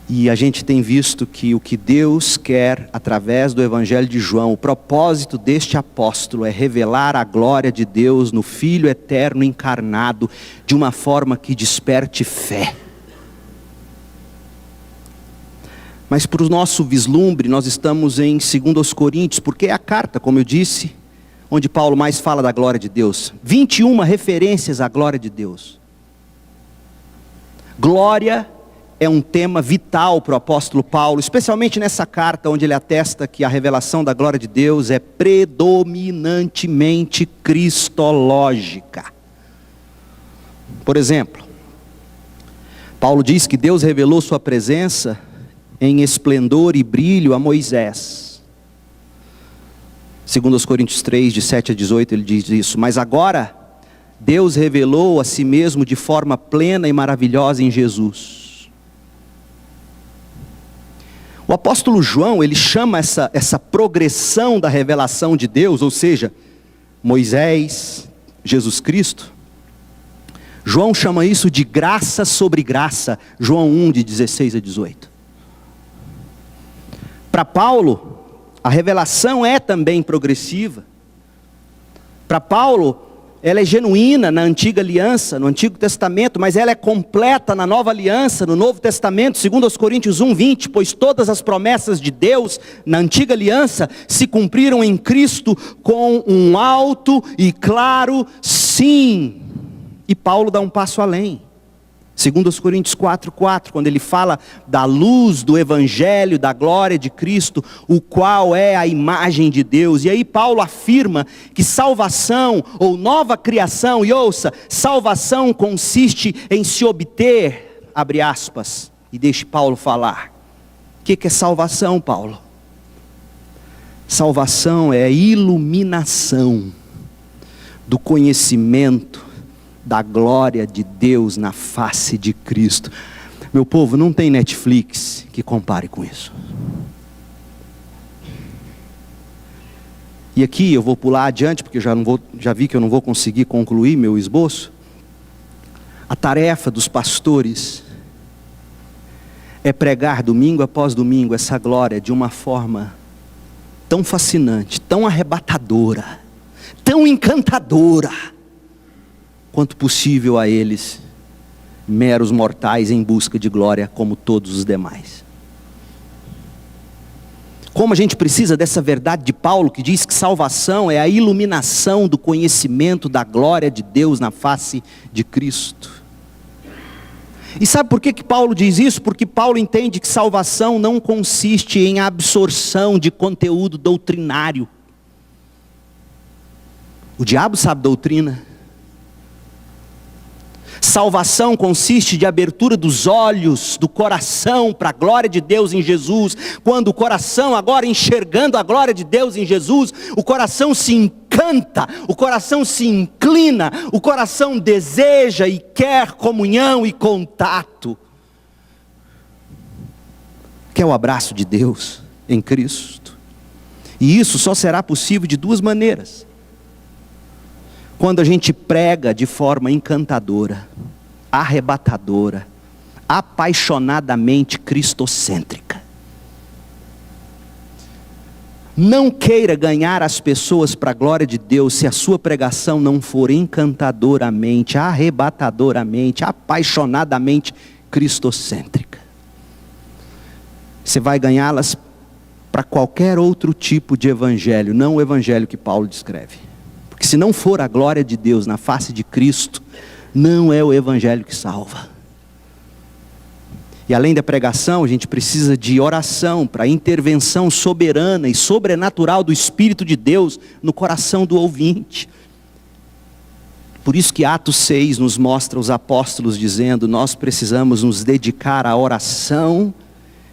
E a gente tem visto que o que Deus quer através do Evangelho de João, o propósito deste apóstolo é revelar a glória de Deus no Filho eterno encarnado, de uma forma que desperte fé. Mas para o nosso vislumbre, nós estamos em 2 Coríntios, porque é a carta, como eu disse, onde Paulo mais fala da glória de Deus. 21 referências à glória de Deus. Glória é um tema vital para o apóstolo Paulo, especialmente nessa carta onde ele atesta que a revelação da glória de Deus é predominantemente cristológica. Por exemplo, Paulo diz que Deus revelou sua presença em esplendor e brilho a Moisés. 2 Coríntios 3, de 7 a 18, ele diz isso. Mas agora, Deus revelou a si mesmo de forma plena e maravilhosa em Jesus. O apóstolo João, ele chama essa progressão da revelação de Deus, ou seja, Moisés, Jesus Cristo. João chama isso de graça sobre graça, João 1, de 16 a 18. Para Paulo, a revelação é também progressiva. Para Paulo, ela é genuína na antiga aliança, no Antigo Testamento, mas ela é completa na nova aliança, no Novo Testamento, 2 Coríntios 1, 20, pois todas as promessas de Deus na antiga aliança se cumpriram em Cristo com um alto e claro sim. E Paulo dá um passo além. 2 Coríntios 4, 4, quando ele fala da luz do Evangelho, da glória de Cristo, o qual é a imagem de Deus. E aí Paulo afirma que salvação ou nova criação, e ouça, salvação consiste em se obter, abre aspas, e deixe Paulo falar. O que é salvação, Paulo? Salvação é a iluminação do conhecimento da glória de Deus na face de Cristo. Meu povo, não tem Netflix que compare com isso. E aqui eu vou pular adiante, porque já vi que eu não vou conseguir concluir meu esboço. A tarefa dos pastores é pregar domingo após domingo essa glória de uma forma tão fascinante, tão arrebatadora, tão encantadora, quanto possível a eles, meros mortais em busca de glória como todos os demais. Como a gente precisa dessa verdade de Paulo, que diz que salvação é a iluminação do conhecimento da glória de Deus na face de Cristo. E sabe por que Paulo diz isso? Porque Paulo entende que salvação não consiste em absorção de conteúdo doutrinário. O diabo sabe doutrina. Salvação consiste de abertura dos olhos, do coração para a glória de Deus em Jesus. Quando o coração agora enxergando a glória de Deus em Jesus, o coração se encanta, o coração se inclina, o coração deseja e quer comunhão e contato. Quer o abraço de Deus em Cristo. E isso só será possível de duas maneiras. Quando a gente prega de forma encantadora, arrebatadora, apaixonadamente cristocêntrica. Não queira ganhar as pessoas para a glória de Deus se a sua pregação não for encantadoramente, arrebatadoramente, apaixonadamente cristocêntrica. Você vai ganhá-las para qualquer outro tipo de evangelho, não o evangelho que Paulo descreve. Porque se não for a glória de Deus na face de Cristo, não é o evangelho que salva. E além da pregação, a gente precisa de oração para a intervenção soberana e sobrenatural do Espírito de Deus no coração do ouvinte. Por isso que Atos 6 nos mostra os apóstolos dizendo: nós precisamos nos dedicar à oração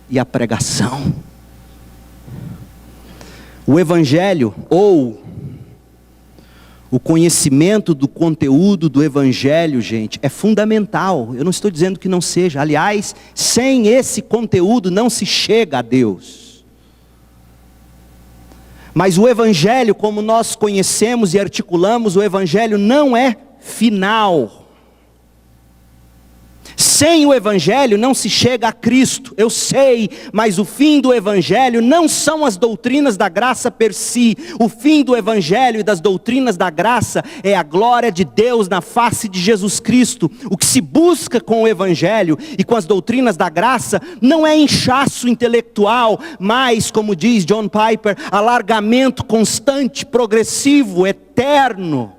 e à pregação. O evangelho, ou o conhecimento do conteúdo do evangelho, gente, é fundamental. Eu não estou dizendo que não seja. Aliás, sem esse conteúdo não se chega a Deus. Mas o Evangelho, como nós conhecemos e articulamos, o Evangelho não é final. Sem o Evangelho não se chega a Cristo, eu sei, mas o fim do Evangelho não são as doutrinas da graça per si. O fim do Evangelho e das doutrinas da graça é a glória de Deus na face de Jesus Cristo. O que se busca com o Evangelho e com as doutrinas da graça não é inchaço intelectual, mas, como diz John Piper, alargamento constante, progressivo, eterno,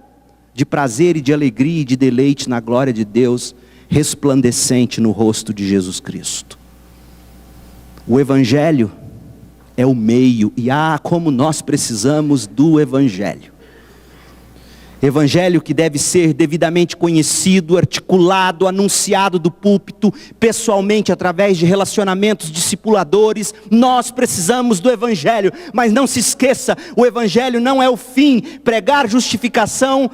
de prazer e de alegria e de deleite na glória de Deus, resplandecente no rosto de Jesus Cristo. O Evangelho é o meio, e como nós precisamos do Evangelho. Evangelho que deve ser devidamente conhecido, articulado, anunciado do púlpito, pessoalmente através de relacionamentos discipuladores. Nós precisamos do Evangelho, mas não se esqueça, o Evangelho não é o fim. Pregar justificação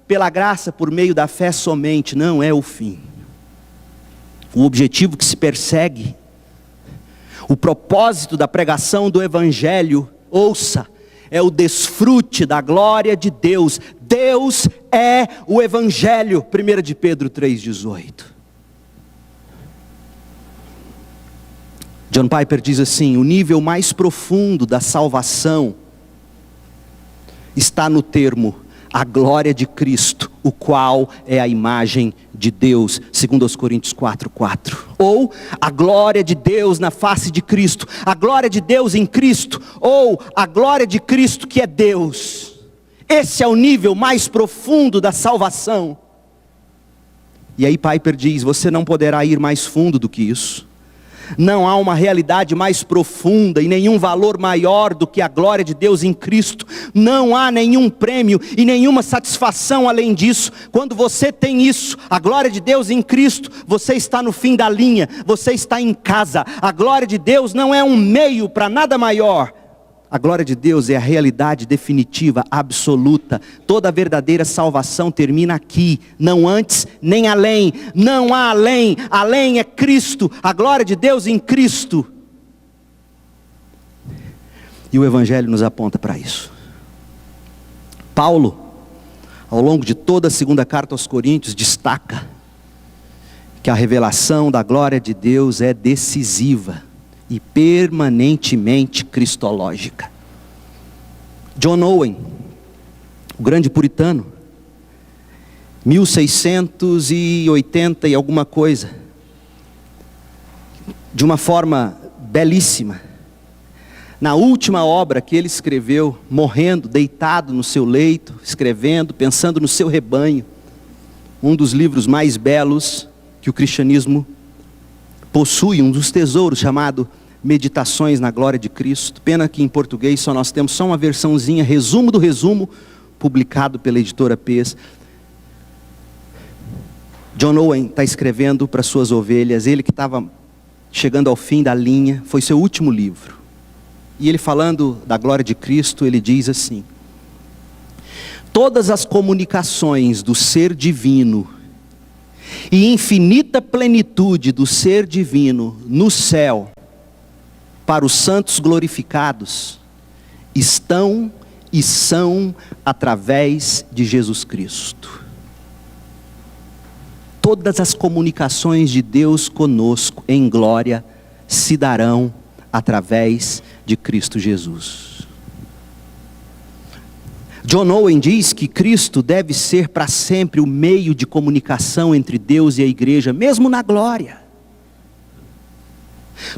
pela graça por meio da fé somente não é o fim. O objetivo que se persegue, o propósito da pregação do Evangelho, ouça, é o desfrute da glória de Deus. Deus é o Evangelho, 1 de Pedro 3,18. John Piper diz assim: o nível mais profundo da salvação está no termo a glória de Cristo, o qual é a imagem de Deus, segundo aos Coríntios 4:4. Ou a glória de Deus na face de Cristo, a glória de Deus em Cristo, ou a glória de Cristo que é Deus. Esse é o nível mais profundo da salvação. E aí Piper diz: você não poderá ir mais fundo do que isso. Não há uma realidade mais profunda e nenhum valor maior do que a glória de Deus em Cristo. Não há nenhum prêmio e nenhuma satisfação além disso. Quando você tem isso, a glória de Deus em Cristo, você está no fim da linha, você está em casa. A glória de Deus não é um meio para nada maior. A glória de Deus é a realidade definitiva, absoluta. Toda a verdadeira salvação termina aqui, não antes nem além. Não há além, além é Cristo, a glória de Deus em Cristo. E o Evangelho nos aponta para isso. Paulo, ao longo de toda a segunda carta aos Coríntios, destaca que a revelação da glória de Deus é decisiva e permanentemente cristológica. John Owen, o grande puritano, 1680 e alguma coisa, de uma forma belíssima, na última obra que ele escreveu, morrendo, deitado no seu leito, escrevendo, pensando no seu rebanho, um dos livros mais belos que o cristianismo possui, um dos tesouros, chamado Meditações na Glória de Cristo. Pena que em português nós temos só uma versãozinha, resumo do resumo, publicado pela editora Pes. John Owen está escrevendo para suas ovelhas, ele que estava chegando ao fim da linha, foi seu último livro. E ele, falando da glória de Cristo, ele diz assim: todas as comunicações do ser divino e infinita plenitude do ser divino no céu, para os santos glorificados, estão e são através de Jesus Cristo. Todas as comunicações de Deus conosco em glória se darão através de Cristo Jesus. John Owen diz que Cristo deve ser para sempre o meio de comunicação entre Deus e a igreja, mesmo na glória.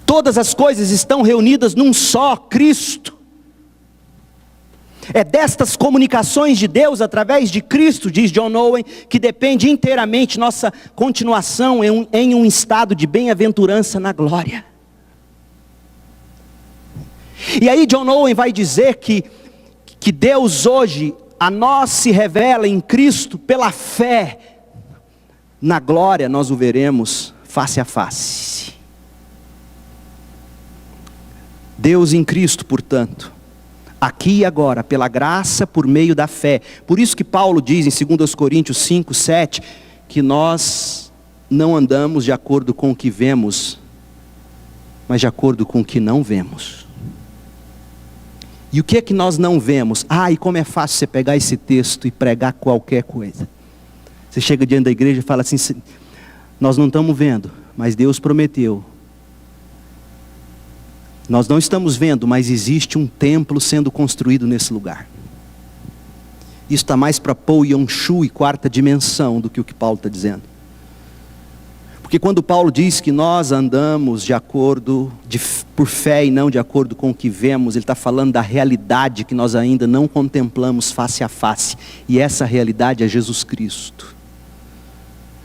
Todas as coisas estão reunidas num só Cristo. É destas comunicações de Deus através de Cristo, diz John Owen, que depende inteiramente nossa continuação em um estado de bem-aventurança na glória. E aí John Owen vai dizer que Deus hoje a nós se revela em Cristo pela fé. Na glória nós o veremos face a face. Deus em Cristo, portanto, aqui e agora, pela graça, por meio da fé. Por isso que Paulo diz em 2 Coríntios 5, 7, que nós não andamos de acordo com o que vemos, mas de acordo com o que não vemos. E o que é que nós não vemos? E como é fácil você pegar esse texto e pregar qualquer coisa. Você chega diante da igreja e fala assim, nós não estamos vendo, mas Deus prometeu. Nós não estamos vendo, mas existe um templo sendo construído nesse lugar. Isso está mais para Paul Yong-Shu e quarta dimensão do que o que Paulo está dizendo. Porque quando Paulo diz que nós andamos de acordo, por fé e não de acordo com o que vemos, ele está falando da realidade que nós ainda não contemplamos face a face. E essa realidade é Jesus Cristo.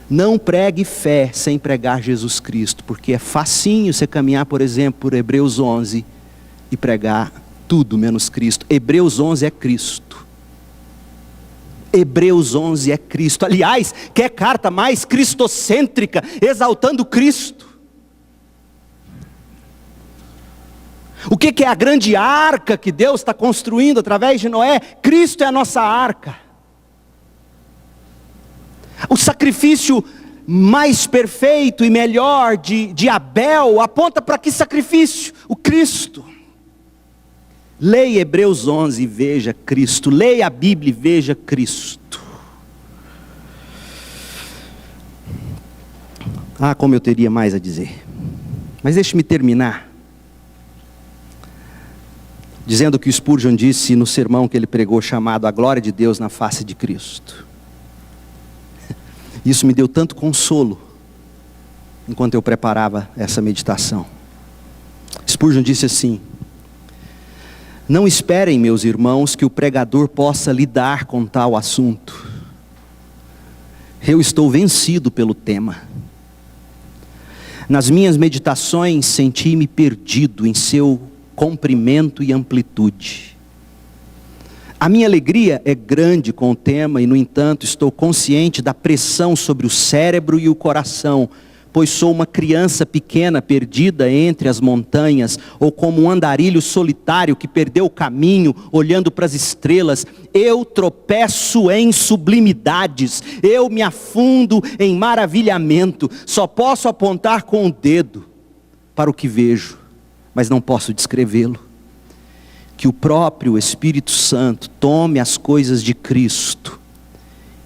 Não pregue fé sem pregar Jesus Cristo, porque é facinho você caminhar, por exemplo, por Hebreus 11 e pregar tudo menos Cristo. Hebreus 11 é Cristo. Hebreus 11 é Cristo. Aliás, que é carta mais cristocêntrica, exaltando Cristo. O que é a grande arca que Deus está construindo através de Noé? Cristo é a nossa arca. O sacrifício mais perfeito e melhor de Abel aponta para que sacrifício? O Cristo. Leia Hebreus 11 e veja Cristo. Leia a Bíblia e veja Cristo. Como eu teria mais a dizer. Mas deixe-me terminar dizendo o que Spurgeon disse no sermão que ele pregou, chamado A Glória de Deus na Face de Cristo. Isso me deu tanto consolo enquanto eu preparava essa meditação. Spurgeon disse assim: não esperem, meus irmãos, que o pregador possa lidar com tal assunto. Eu estou vencido pelo tema. Nas minhas meditações senti-me perdido em seu comprimento e amplitude. A minha alegria é grande com o tema e, no entanto, estou consciente da pressão sobre o cérebro e o coração, pois sou uma criança pequena perdida entre as montanhas, ou como um andarilho solitário que perdeu o caminho olhando para as estrelas. Eu tropeço em sublimidades, eu me afundo em maravilhamento, só posso apontar com o dedo para o que vejo, mas não posso descrevê-lo. Que o próprio Espírito Santo tome as coisas de Cristo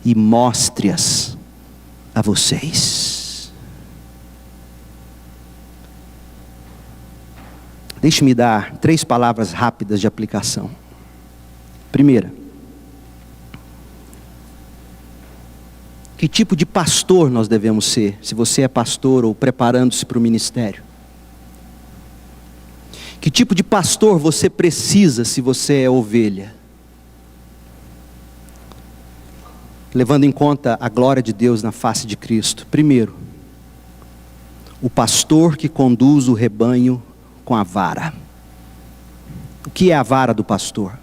e mostre-as a vocês. Deixe-me dar 3 palavras rápidas de aplicação. Primeira, que tipo de pastor nós devemos ser, se você é pastor ou preparando-se para o ministério? Que tipo de pastor você precisa se você é ovelha? Levando em conta a glória de Deus na face de Cristo. Primeiro, o pastor que conduz o rebanho com a vara. O que é a vara do pastor?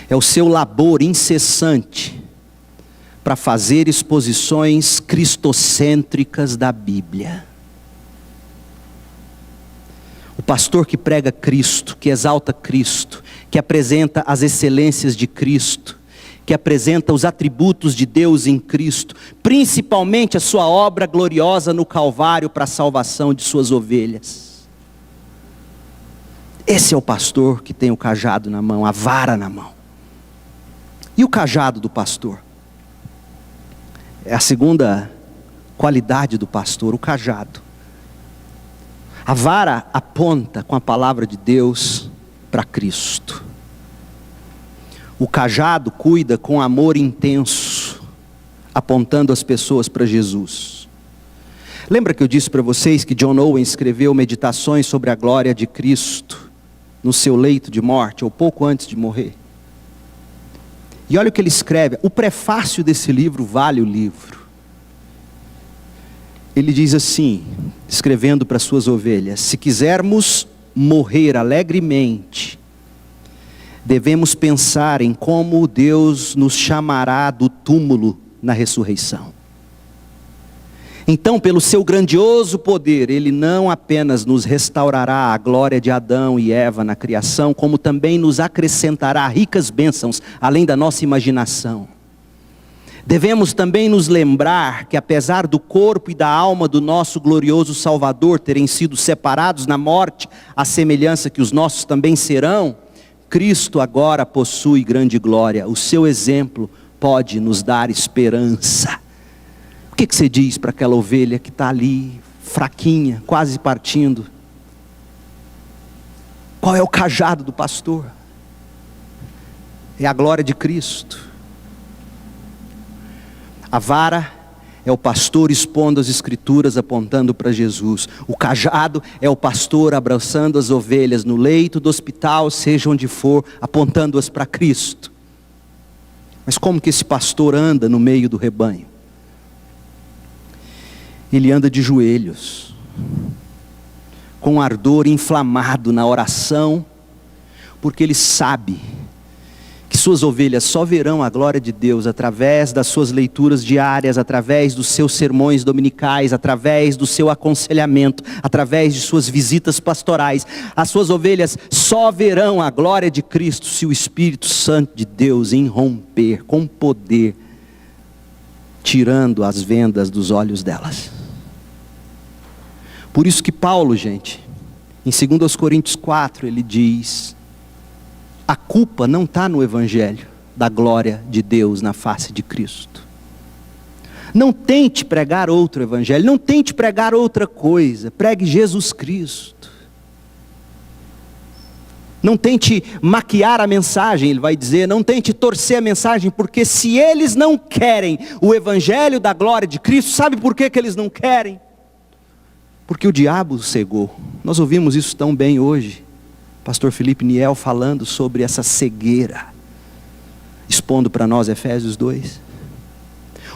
É o seu labor incessante para fazer exposições cristocêntricas da Bíblia. O pastor que prega Cristo, que exalta Cristo, que apresenta as excelências de Cristo, que apresenta os atributos de Deus em Cristo, principalmente a sua obra gloriosa no Calvário para a salvação de suas ovelhas. Esse é o pastor que tem o cajado na mão, a vara na mão. E o cajado do pastor? É a segunda qualidade do pastor, o cajado. A vara aponta com a palavra de Deus para Cristo. O cajado cuida com amor intenso, apontando as pessoas para Jesus. Lembra que eu disse para vocês que John Owen escreveu meditações sobre a glória de Cristo no seu leito de morte, ou pouco antes de morrer? E olha o que ele escreve, o prefácio desse livro vale o livro. Ele diz assim, escrevendo para suas ovelhas: se quisermos morrer alegremente, devemos pensar em como Deus nos chamará do túmulo na ressurreição. Então, pelo seu grandioso poder, Ele não apenas nos restaurará a glória de Adão e Eva na criação, como também nos acrescentará ricas bênçãos, além da nossa imaginação. Devemos também nos lembrar que, apesar do corpo e da alma do nosso glorioso Salvador terem sido separados na morte, à semelhança que os nossos também serão, Cristo agora possui grande glória. O seu exemplo pode nos dar esperança. O que você diz para aquela ovelha que está ali, fraquinha, quase partindo? Qual é o cajado do pastor? É a glória de Cristo. A vara é o pastor expondo as escrituras, apontando para Jesus. O cajado é o pastor abraçando as ovelhas no leito do hospital, seja onde for, apontando-as para Cristo. Mas como que esse pastor anda no meio do rebanho? Ele anda de joelhos, com ardor inflamado na oração, porque ele sabe que suas ovelhas só verão a glória de Deus através das suas leituras diárias, através dos seus sermões dominicais, através do seu aconselhamento, através de suas visitas pastorais. As suas ovelhas só verão a glória de Cristo se o Espírito Santo de Deus irromper com poder, tirando as vendas dos olhos delas. Por isso que Paulo, gente, em 2 Coríntios 4, ele diz: a culpa não está no Evangelho da glória de Deus na face de Cristo. Não tente pregar outro Evangelho, não tente pregar outra coisa, pregue Jesus Cristo. Não tente maquiar a mensagem, ele vai dizer, não tente torcer a mensagem, porque se eles não querem o Evangelho da glória de Cristo, sabe por que eles não querem? Porque o diabo os cegou. Nós ouvimos isso tão bem hoje. Pastor Felipe Niel falando sobre essa cegueira, expondo para nós Efésios 2.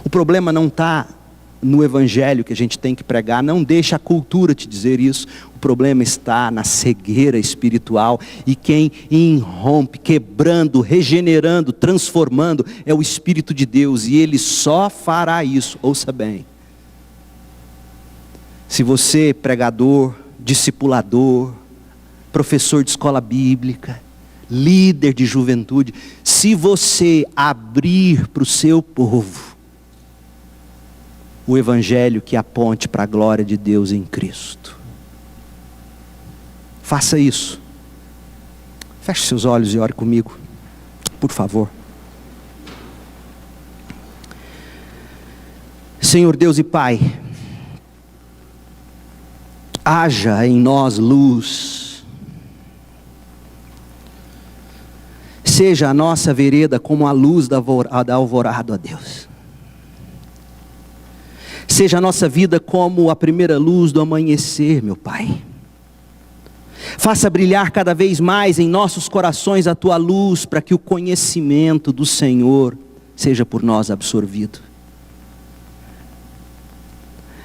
O problema não está no Evangelho que a gente tem que pregar, não deixa a cultura te dizer isso. O problema está na cegueira espiritual, e quem irrompe, quebrando, regenerando, transformando, é o Espírito de Deus, e Ele só fará isso, ouça bem. Se você, pregador, discipulador, professor de escola bíblica, líder de juventude, se você abrir para o seu povo o Evangelho que aponte para a glória de Deus em Cristo, faça isso. Feche seus olhos e ore comigo, por favor. Senhor Deus e Pai, haja em nós luz, seja a nossa vereda como a luz da alvorada, ó Deus. Seja a nossa vida como a primeira luz do amanhecer, meu Pai. Faça brilhar cada vez mais em nossos corações a Tua luz, para que o conhecimento do Senhor seja por nós absorvido.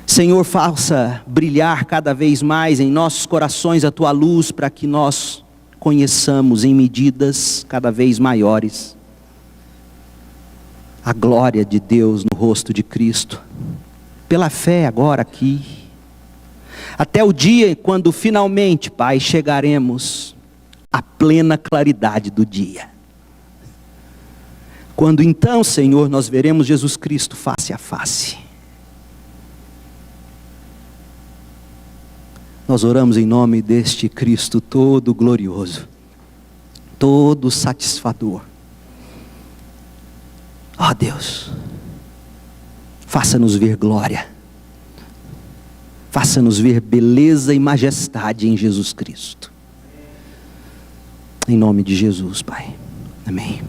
Senhor, faça brilhar cada vez mais em nossos corações a Tua luz, para que nós conheçamos em medidas cada vez maiores a glória de Deus no rosto de Cristo, pela fé agora aqui, até o dia quando finalmente, Pai, chegaremos à plena claridade do dia. Quando então, Senhor, nós veremos Jesus Cristo face a face. Nós oramos em nome deste Cristo todo glorioso, todo satisfador. Ó Deus, faça-nos ver glória, faça-nos ver beleza e majestade em Jesus Cristo. Em nome de Jesus, Pai. Amém.